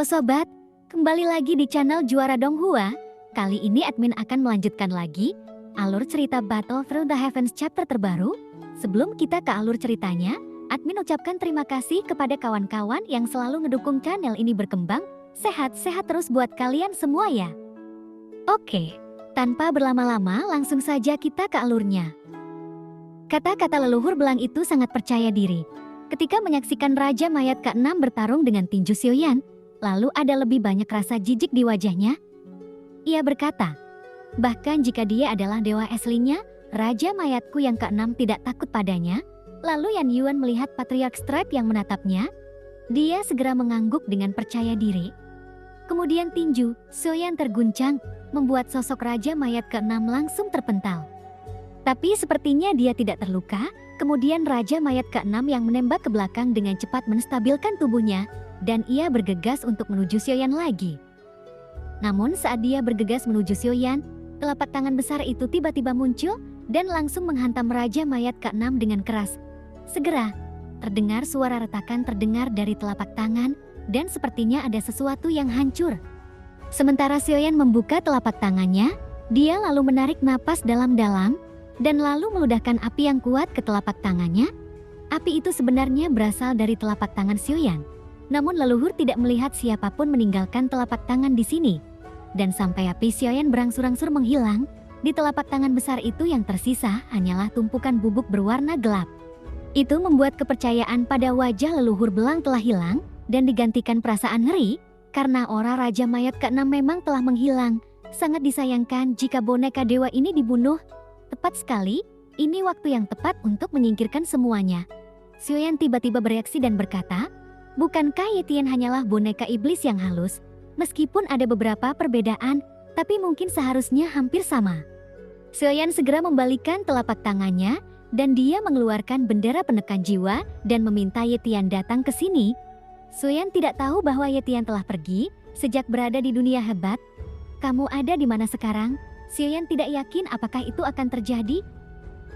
sobat, kembali lagi di channel Juara Donghua. Kali ini admin akan melanjutkan lagi alur cerita Battle Through the Heavens chapter terbaru. Sebelum kita ke alur ceritanya, admin ucapkan terima kasih kepada kawan-kawan yang selalu ngedukung channel ini berkembang. Sehat-sehat terus buat kalian semua ya. Oke, tanpa berlama-lama langsung saja kita ke alurnya. Kata-kata leluhur belang itu sangat percaya diri. Ketika menyaksikan Raja Mayat ke-6 bertarung dengan tinju Xiaoyan, lalu ada lebih banyak rasa jijik di wajahnya. Ia berkata, bahkan jika dia adalah dewa aslinya, Raja Mayatku yang ke-6 tidak takut padanya. Lalu Yan Yuan melihat Patriarch Stripe yang menatapnya. Dia segera mengangguk dengan percaya diri. Kemudian tinju Xiaoyan terguncang, membuat sosok Raja Mayat ke-6 langsung terpental. Tapi sepertinya dia tidak terluka. Kemudian Raja Mayat ke-6 yang menembak ke belakang dengan cepat menstabilkan tubuhnya, dan ia bergegas untuk menuju Xiaoyan lagi. Namun saat dia bergegas menuju Xiaoyan, telapak tangan besar itu tiba-tiba muncul dan langsung menghantam Raja Mayat ke-6 dengan keras. Segera, terdengar suara retakan terdengar dari telapak tangan, dan sepertinya ada sesuatu yang hancur. Sementara Xiaoyan membuka telapak tangannya, dia lalu menarik napas dalam-dalam, dan lalu meludahkan api yang kuat ke telapak tangannya. Api itu sebenarnya berasal dari telapak tangan Xiaoyan. Namun leluhur tidak melihat siapapun meninggalkan telapak tangan di sini. Dan sampai api Xiaoyan berangsur-angsur menghilang, di telapak tangan besar itu yang tersisa hanyalah tumpukan bubuk berwarna gelap. Itu membuat kepercayaan pada wajah leluhur belang telah hilang, dan digantikan perasaan ngeri, karena aura Raja Mayat ke-6 memang telah menghilang. Sangat disayangkan jika boneka dewa ini dibunuh. Tepat sekali, ini waktu yang tepat untuk menyingkirkan semuanya. Xiaoyan tiba-tiba bereaksi dan berkata, bukankah Ye Tian hanyalah boneka iblis yang halus? Meskipun ada beberapa perbedaan, tapi mungkin seharusnya hampir sama. Xiaoyan segera membalikkan telapak tangannya, dan dia mengeluarkan bendera penekan jiwa dan meminta Ye Tian datang ke sini. Xiaoyan tidak tahu bahwa Ye Tian telah pergi sejak berada di dunia hebat. Kamu ada di mana sekarang? Xiaoyan tidak yakin apakah itu akan terjadi.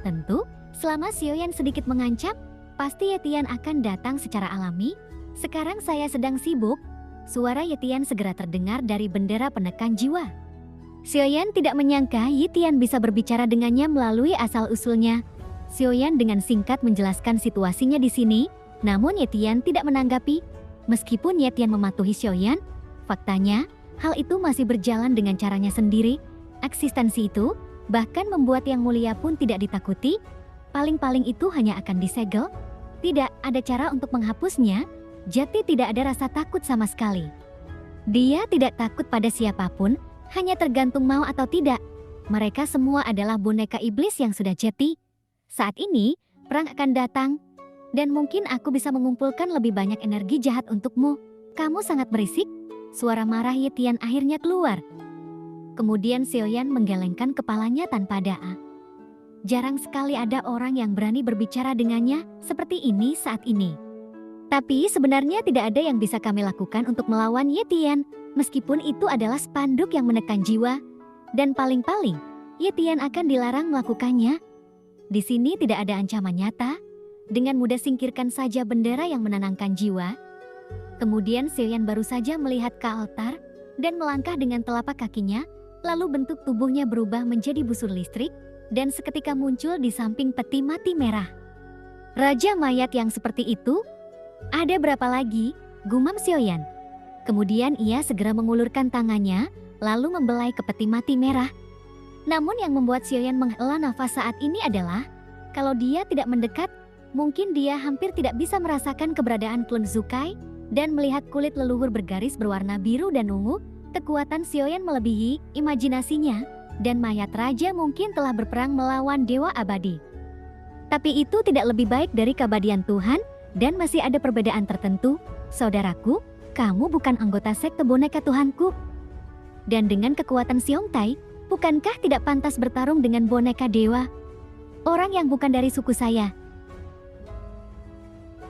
Tentu, selama Xiaoyan sedikit mengancam, pasti Ye Tian akan datang secara alami. Sekarang saya sedang sibuk. Suara Ye Tian segera terdengar dari bendera penekan jiwa. Xiaoyan tidak menyangka Ye Tian bisa berbicara dengannya melalui asal-usulnya. Xiaoyan dengan singkat menjelaskan situasinya di sini, namun Ye Tian tidak menanggapi. Meskipun Ye Tian mematuhi Xiaoyan, faktanya hal itu masih berjalan dengan caranya sendiri. Eksistensi itu bahkan membuat Yang Mulia pun tidak ditakuti. Paling-paling itu hanya akan disegel. Tidak ada cara untuk menghapusnya. Jadi tidak ada rasa takut sama sekali. Dia tidak takut pada siapapun, hanya tergantung mau atau tidak. Mereka semua adalah boneka iblis yang sudah jati. Saat ini, perang akan datang. Dan mungkin aku bisa mengumpulkan lebih banyak energi jahat untukmu. Kamu sangat berisik. Suara marah Ye Tian akhirnya keluar. Kemudian Xiaoyan menggelengkan kepalanya tanpa da'a. Jarang sekali ada orang yang berani berbicara dengannya seperti ini saat ini. Tapi sebenarnya tidak ada yang bisa kami lakukan untuk melawan Ye Tian, meskipun itu adalah spanduk yang menekan jiwa. Dan paling-paling, Ye Tian akan dilarang melakukannya. Di sini tidak ada ancaman nyata. Dengan mudah singkirkan saja bendera yang menenangkan jiwa. Kemudian Xiaoyan baru saja melihat ke altar dan melangkah dengan telapak kakinya. Lalu bentuk tubuhnya berubah menjadi busur listrik, dan seketika muncul di samping peti mati merah. Raja Mayat yang seperti itu? Ada berapa lagi? Gumam Xiaoyan. Kemudian ia segera mengulurkan tangannya, lalu membelai ke peti mati merah. Namun yang membuat Xiaoyan menghela nafas saat ini adalah, kalau dia tidak mendekat, mungkin dia hampir tidak bisa merasakan keberadaan Klon Zukai, dan melihat kulit leluhur bergaris berwarna biru dan ungu. Kekuatan Xiaoyan melebihi imajinasinya, dan mayat raja mungkin telah berperang melawan dewa abadi. Tapi itu tidak lebih baik dari keabadian Tuhan, dan masih ada perbedaan tertentu. Saudaraku, kamu bukan anggota sekte boneka Tuhanku. Dan dengan kekuatan Xiongtai, bukankah tidak pantas bertarung dengan boneka dewa? Orang yang bukan dari suku saya.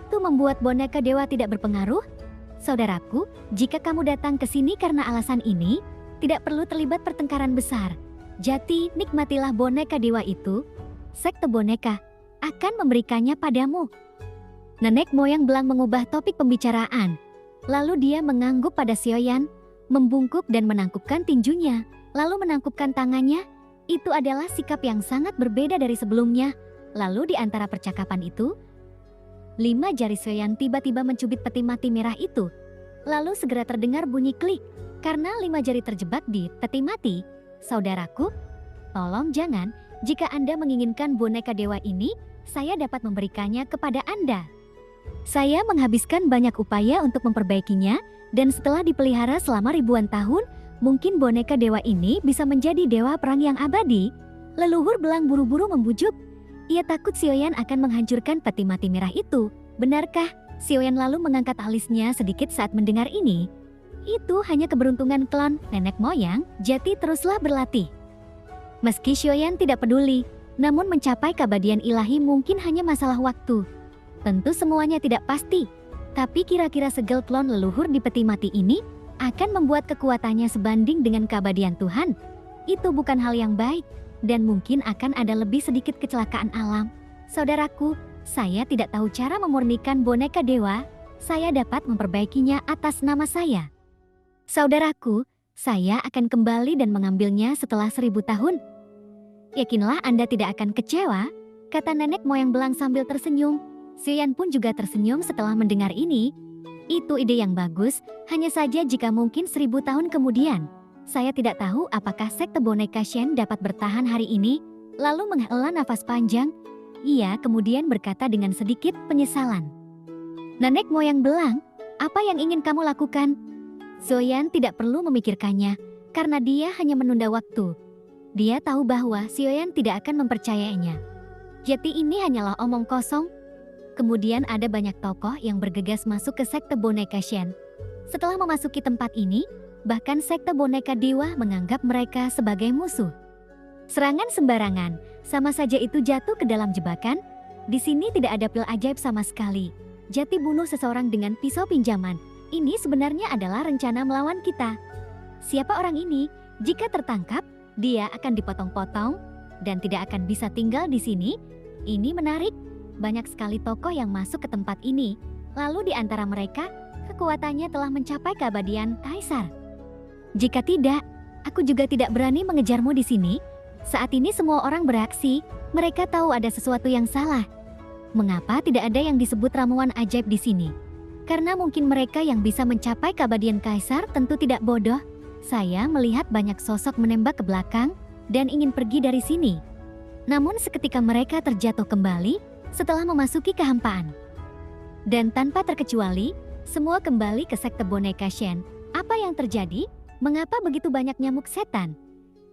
Itu membuat boneka dewa tidak berpengaruh? Saudaraku, jika kamu datang ke sini karena alasan ini, tidak perlu terlibat pertengkaran besar. Jadi, nikmatilah boneka dewa itu. Sekte boneka akan memberikannya padamu. Nenek moyang belang mengubah topik pembicaraan. Lalu dia mengangguk pada Xiaoyan, membungkuk dan menangkupkan tinjunya, lalu menangkupkan tangannya. Itu adalah sikap yang sangat berbeda dari sebelumnya. Lalu di antara percakapan itu, 5 jari Xiaoyan tiba-tiba mencubit peti mati merah itu. Lalu segera terdengar bunyi klik, karena 5 jari terjebak di peti mati. Saudaraku, tolong jangan, jika Anda menginginkan boneka dewa ini, saya dapat memberikannya kepada Anda. Saya menghabiskan banyak upaya untuk memperbaikinya, dan setelah dipelihara selama ribuan tahun, mungkin boneka dewa ini bisa menjadi dewa perang yang abadi. Leluhur belang buru-buru membujuk. Ia takut Xiaoyan akan menghancurkan peti mati merah itu. Benarkah? Xiaoyan lalu mengangkat alisnya sedikit saat mendengar ini. Itu hanya keberuntungan klan nenek moyang, Jati teruslah berlatih. Meski Xiaoyan tidak peduli, namun mencapai keabadian ilahi mungkin hanya masalah waktu. Tentu semuanya tidak pasti, tapi kira-kira segel klon leluhur di peti mati ini akan membuat kekuatannya sebanding dengan keabadian Tuhan. Itu bukan hal yang baik, dan mungkin akan ada lebih sedikit kecelakaan alam. Saudaraku, saya tidak tahu cara memurnikan boneka dewa. Saya dapat memperbaikinya atas nama saya. Saudaraku, saya akan kembali dan mengambilnya setelah 1000 tahun. Yakinlah Anda tidak akan kecewa, kata nenek moyang belang sambil tersenyum. Xiaoyan pun juga tersenyum setelah mendengar ini. Itu ide yang bagus, hanya saja jika mungkin 1000 tahun kemudian. Saya tidak tahu apakah sekte boneka Shen dapat bertahan hari ini. Lalu menghela nafas panjang. Ia kemudian berkata dengan sedikit penyesalan. Nenek moyang belang, apa yang ingin kamu lakukan? Xiaoyan tidak perlu memikirkannya, karena dia hanya menunda waktu. Dia tahu bahwa Xiaoyan tidak akan mempercayainya. Jati ini hanyalah omong kosong. Kemudian ada banyak tokoh yang bergegas masuk ke sekte boneka Shen. Setelah memasuki tempat ini, bahkan sekte boneka dewa menganggap mereka sebagai musuh. Serangan sembarangan, sama saja itu jatuh ke dalam jebakan. Di sini tidak ada pil ajaib sama sekali. Jati bunuh seseorang dengan pisau pinjaman. Ini sebenarnya adalah rencana melawan kita. Siapa orang ini? Jika tertangkap, dia akan dipotong-potong dan tidak akan bisa tinggal di sini. Ini menarik. Banyak sekali tokoh yang masuk ke tempat ini. Lalu di antara mereka, kekuatannya telah mencapai keabadian kaisar. Jika tidak, aku juga tidak berani mengejarmu di sini. Saat ini semua orang bereaksi. Mereka tahu ada sesuatu yang salah. Mengapa tidak ada yang disebut ramuan ajaib di sini? Karena mungkin mereka yang bisa mencapai keabadian kaisar tentu tidak bodoh. Saya melihat banyak sosok menembak ke belakang dan ingin pergi dari sini. Namun seketika mereka terjatuh kembali setelah memasuki kehampaan. Dan tanpa terkecuali, semua kembali ke sekte boneka Shen. Apa yang terjadi? Mengapa begitu banyak nyamuk setan?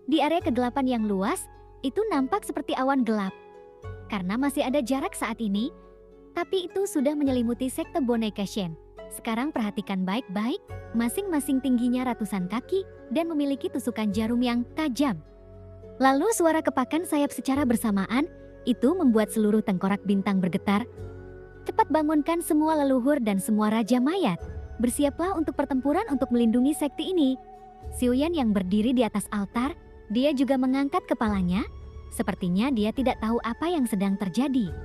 Di area kegelapan yang luas, itu nampak seperti awan gelap. Karena masih ada jarak saat ini, tapi itu sudah menyelimuti sekte boneka Shen. Sekarang perhatikan baik-baik, masing-masing tingginya ratusan kaki dan memiliki tusukan jarum yang tajam. Lalu suara kepakan sayap secara bersamaan, itu membuat seluruh tengkorak bintang bergetar. Cepat bangunkan semua leluhur dan semua raja mayat. Bersiaplah untuk pertempuran untuk melindungi sekte ini. Xiaoyan yang berdiri di atas altar, dia juga mengangkat kepalanya. Sepertinya dia tidak tahu apa yang sedang terjadi.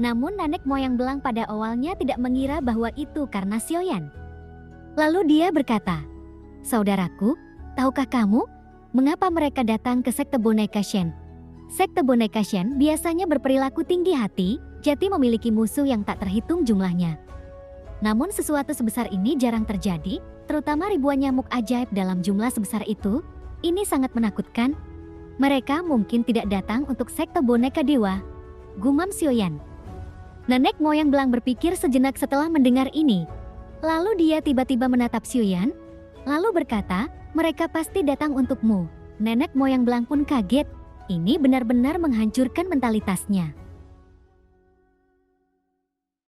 Namun nenek moyang belang pada awalnya tidak mengira bahwa itu karena Xiaoyan. Lalu dia berkata, "Saudaraku, tahukah kamu mengapa mereka datang ke sekte boneka Shen? Sekte boneka Shen biasanya berperilaku tinggi hati, Jati memiliki musuh yang tak terhitung jumlahnya. Namun sesuatu sebesar ini jarang terjadi, terutama ribuan nyamuk ajaib dalam jumlah sebesar itu. Ini sangat menakutkan. Mereka mungkin tidak datang untuk sekte boneka dewa," gumam Xiaoyan. Nenek moyang belang berpikir sejenak setelah mendengar ini. Lalu dia tiba-tiba menatap Xiaoyan, lalu berkata, "Mereka pasti datang untukmu." Nenek moyang belang pun kaget. Ini benar-benar menghancurkan mentalitasnya.